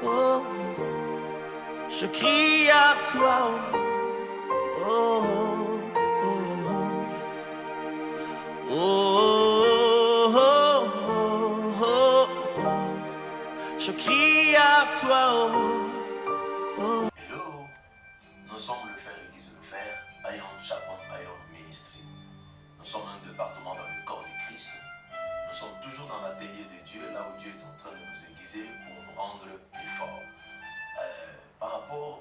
oh, je crie à toi, oh, oh, oh, oh, oh, oh, je crie à toi, oh. Hello, nous sommes le Frère Église de Fer, Ayon Chapon Ayon Ministry. Nous sommes un département dans le corps de Christ. Nous sommes toujours dans l'atelier de Dieu, là où Dieu est en train de nous aiguiser pour nous rendre plus forts. Par rapport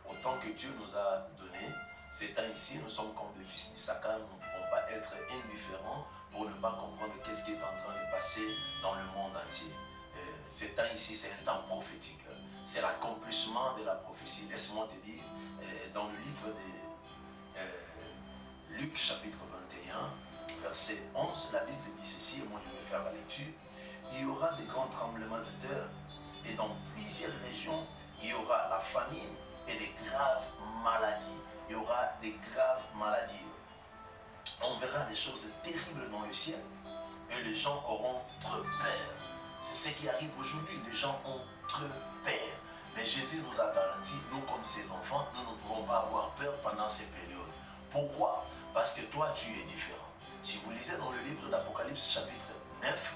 au temps que Dieu nous a donné, ces temps ici, nous sommes comme des fils d'Issachar, nous ne pouvons pas être indifférents pour ne pas comprendre qu'est-ce qui est en train de passer dans le monde entier. Ces temps ici, c'est un temps prophétique. C'est l'accomplissement de la prophétie. Laisse-moi te dire, dans le livre de Luc chapitre 21, verset 11, la Bible dit ceci, et moi je vais faire la lecture. Il y aura des grands tremblements de terre, et dans plusieurs régions, il y aura la famine et des graves maladies. Il y aura des graves maladies. On verra des choses terribles dans le ciel, et les gens auront trop peur. C'est ce qui arrive aujourd'hui, les gens ont trop peur. Mais Jésus nous a garanti, nous comme ses enfants, nous ne pouvons pas avoir peur pendant ces périodes. Pourquoi? Parce que toi, tu es différent. Si vous lisez dans le livre d'Apocalypse chapitre 9,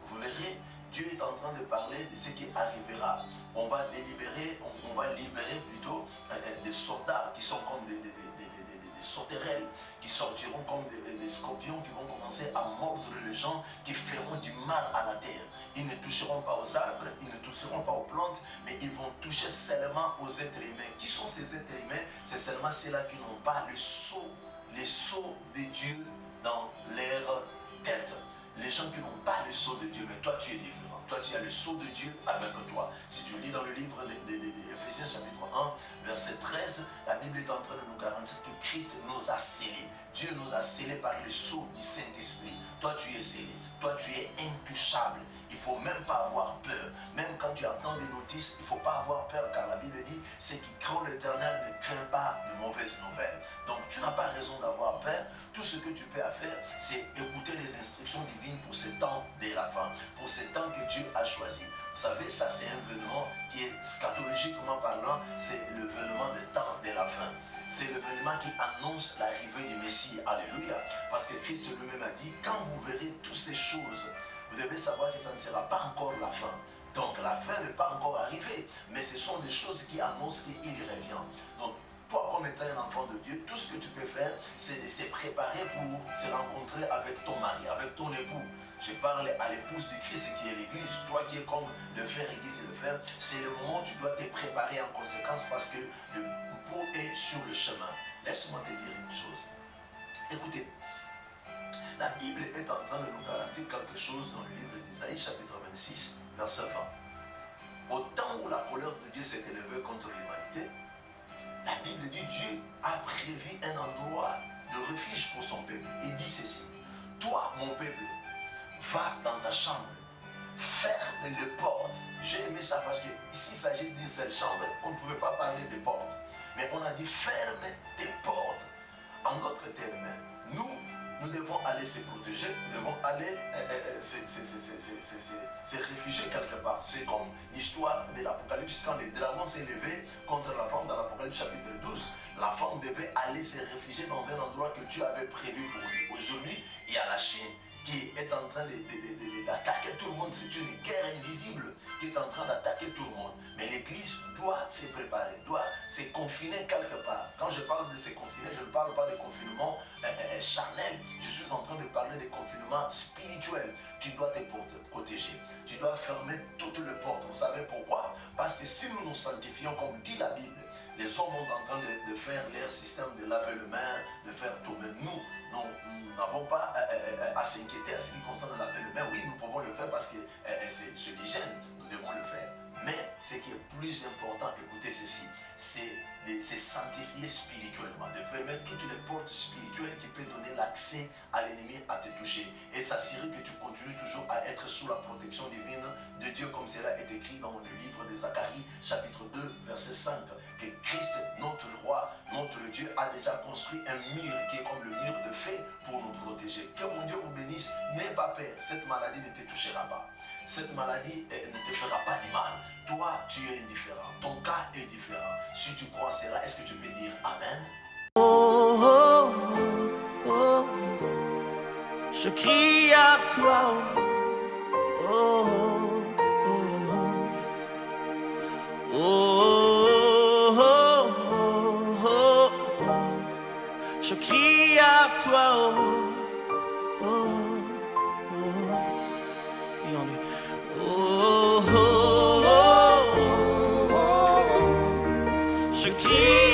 vous verrez, Dieu est en train de parler de ce qui arrivera. On va libérer plutôt des soldats qui sont comme des sauterelles, qui sortiront comme des scorpions qui vont commencer à mordre les gens, qui feront du mal à la terre. Ils ne toucheront pas aux arbres, ils ne toucheront pas aux plantes, mais ils vont toucher seulement aux êtres humains. Qui sont ces êtres humains? C'est seulement ceux-là qui n'ont pas le sceau de Dieu dans leur tête. Les gens qui n'ont pas le sceau de Dieu, mais toi tu es différent. Toi tu as le sceau de Dieu avec toi. Si tu lis dans le livre d'Éphésiens chapitre 1, verset 13, la Bible est en train de nous garantir que Christ nous a scellés. Dieu nous a scellés par le sceau du Saint-Esprit. Toi tu es scellé. Toi tu es intouchable. Il ne faut même pas avoir peur. Même quand tu entends des notices, il ne faut pas avoir peur, car la Bible dit, ceux qui craignent l'Éternel ne craignent pas de mauvaises nouvelles. Donc tu n'as pas raison d'avoir peur. Tout ce que tu peux faire, c'est écouter les instructions divines pour ce temps de la fin, pour ce temps que Dieu a choisi. Vous savez, ça c'est un événement qui est scatologiquement parlant, c'est l'événement des temps de la fin. C'est l'événement qui annonce l'arrivée du Messie. Alléluia. Parce que Christ lui-même a dit, quand vous verrez toutes ces choses, vous devez savoir que ça ne sera pas encore la fin. Donc la fin n'est pas encore arrivée, mais ce sont des choses qui annoncent qu'il revient. Donc toi, comme étant un enfant de Dieu, tout ce que tu peux faire, c'est de se préparer pour se rencontrer avec ton mari, avec ton époux. Je parle à l'épouse du Christ qui est l'église. Toi qui es comme le frère église et le frère, c'est le moment où tu dois te préparer en conséquence parce que le pot est sur le chemin. Laisse-moi te dire une chose. Écoutez, la Bible est en train de nous garantir quelque chose dans le livre d'Isaïe chapitre 26, verset 20. Au temps où la colère de Dieu s'est élevée contre l'humanité, la Bible dit Dieu a prévu un endroit de refuge pour son peuple. Il dit ceci, toi mon peuple, va dans ta chambre, ferme les portes. J'ai aimé ça parce que ici il s'agit d'une seule chambre, on ne pouvait pas parler des portes. Mais on a dit ferme tes portes. En d'autres termes, nous devons aller se protéger, nous devons aller se réfugier quelque part. C'est comme l'histoire de l'Apocalypse quand le dragon s'est levé contre la femme dans l'Apocalypse chapitre 12. La femme devait aller se réfugier dans un endroit que Dieu avait prévu pour lui. Aujourd'hui, il y a la Chine qui est en train d'attaquer tout le monde. C'est une guerre invisible qui est en train d'attaquer tout le monde. Mais l'Église doit se préparer, doit se confiner quelque part. Quand je parle de se confiner, je ne parle pas de confinement charnel. Je suis en train de parler de confinement spirituel. Tu dois te protéger. Tu dois fermer toutes les portes. Vous savez pourquoi? Parce que si nous nous sanctifions, comme dit la Bible, les hommes sont en train de faire leur système de laver les mains, de faire tout. Mais nous n'avons pas à s'inquiéter à ce qui concerne laver les mains. Oui, nous pouvons le faire parce que c'est l'hygiène, nous devons le faire. Mais ce qui est plus important, écoutez ceci, c'est de se sanctifier spirituellement, de fermer toutes les portes spirituelles qui peuvent donner l'accès à l'ennemi à te toucher et s'assurer que tu continues toujours à être sous la protection divine de Dieu comme cela est écrit dans le livre de Zacharie chapitre 2 verset 5, que Christ, notre roi, notre Dieu a déjà construit un mur qui est comme le mur de feu pour nous protéger. Que mon Dieu vous bénisse, n'aie pas peur, cette maladie ne te touchera pas. Cette maladie ne te fera pas du mal. toi, tu es indifférent. Ton cas est différent. Si tu crois en cela, est-ce que tu peux dire Amen? Oh, oh, oh, oh. Je crie à toi. Oh, oh, oh, oh. Oh, oh, oh, oh. Je crie à toi. Oh, oh, oh. Et on dit, oh, oh, oh, oh, oh. Je crie